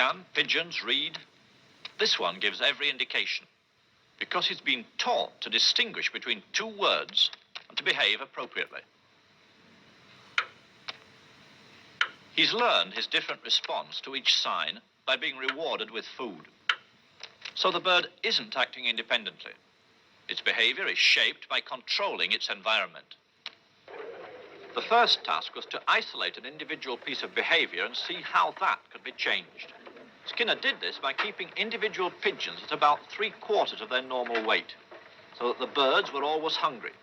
Can pigeons read? This one gives every indication, because he's been taught to distinguish between two words and to behave appropriately. He's learned his different response to each sign by being rewarded with food. So the bird isn't acting independently. Its behavior is shaped by controlling its environment. The first task was to isolate an individual piece of behavior and see how that could be changed. Skinner did this by keeping individual pigeons at about 3/4 of their normal weight, so that the birds were always hungry,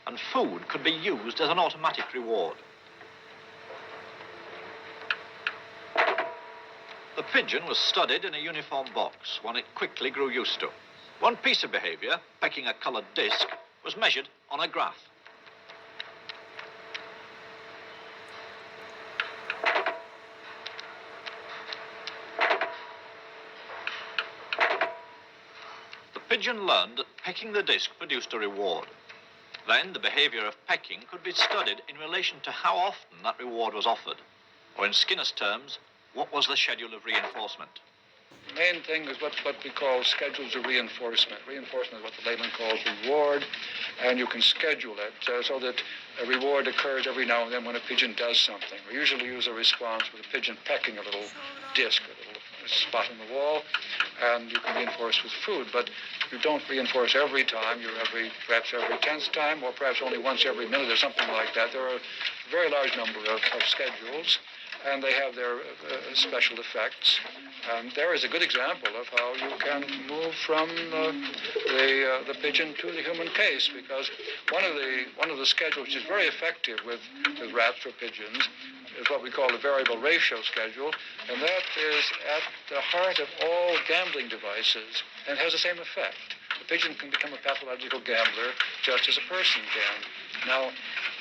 and food could be used as an automatic reward. The pigeon was studied in a uniform box, one it quickly grew used to. One piece of behavior, pecking a colored disc, was measured on a graph. The pigeon learned that pecking the disc produced a reward. Then the behavior of pecking could be studied in relation to how often that reward was offered, or in Skinner's terms, what was the schedule of reinforcement. The main thing is what we call schedules of reinforcement. Reinforcement is what the layman calls reward, and you can schedule it so that a reward occurs every now and then when a pigeon does something. We usually use a response with a pigeon pecking a little disc, a little spot in the wall, and you can reinforce with food, but you don't reinforce every time. Perhaps every 10th time, or perhaps only once every minute or something like that. There are a very large number of schedules, and they have their special effects. And there is a good example of how you can move from the pigeon to the human case, because one of the schedules which is very effective with rats or pigeons is what we call the variable ratio schedule, and that is at the heart of all gambling devices and has the same effect. The pigeon can become a pathological gambler just as a person can. Now,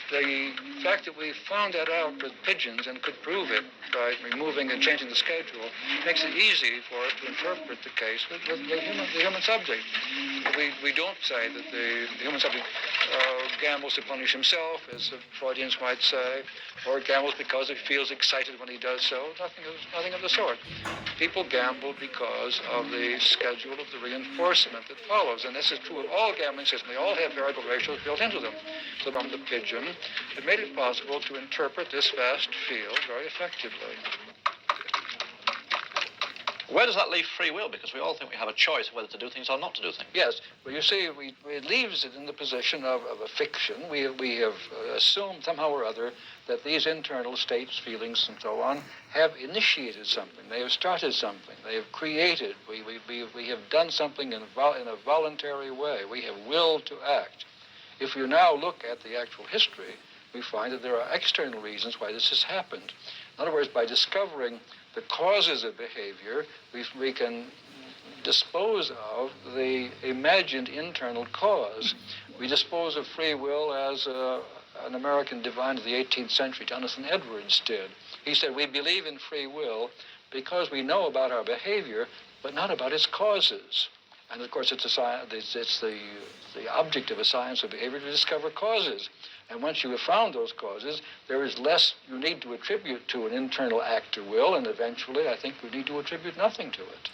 the fact that we found that out with pigeons and could prove it by removing and changing the schedule makes it easy for us to interpret the case with the human subject. We don't say that the human subject gambles to punish himself, as the Freudians might say, or gambles because he feels excited when he does so. Nothing of the sort. People gamble because of the schedule of the reinforcement that follows, and this is true of all gambling systems. They all have variable ratios built into them. So from the pigeon, it made it possible to interpret this vast field very effectively. Where does that leave free will? Because we all think we have a choice of whether to do things or not to do things. Yes. Well, you see, it leaves it in the position of a fiction. We have assumed somehow or other that these internal states, feelings, and so on have initiated something. They have started something. They have created. We have done something in a voluntary way. We have willed to act. If you now look at the actual history, we find that there are external reasons why this has happened. In other words, by discovering the causes of behavior, we can dispose of the imagined internal cause. We dispose of free will as an American divine of the 18th century, Jonathan Edwards, did. He said, we believe in free will because we know about our behavior, but not about its causes. And of course, it's the object of a science of behavior to discover causes. And once you have found those causes, there is less you need to attribute to an internal act or will, and eventually, I think, you need to attribute nothing to it.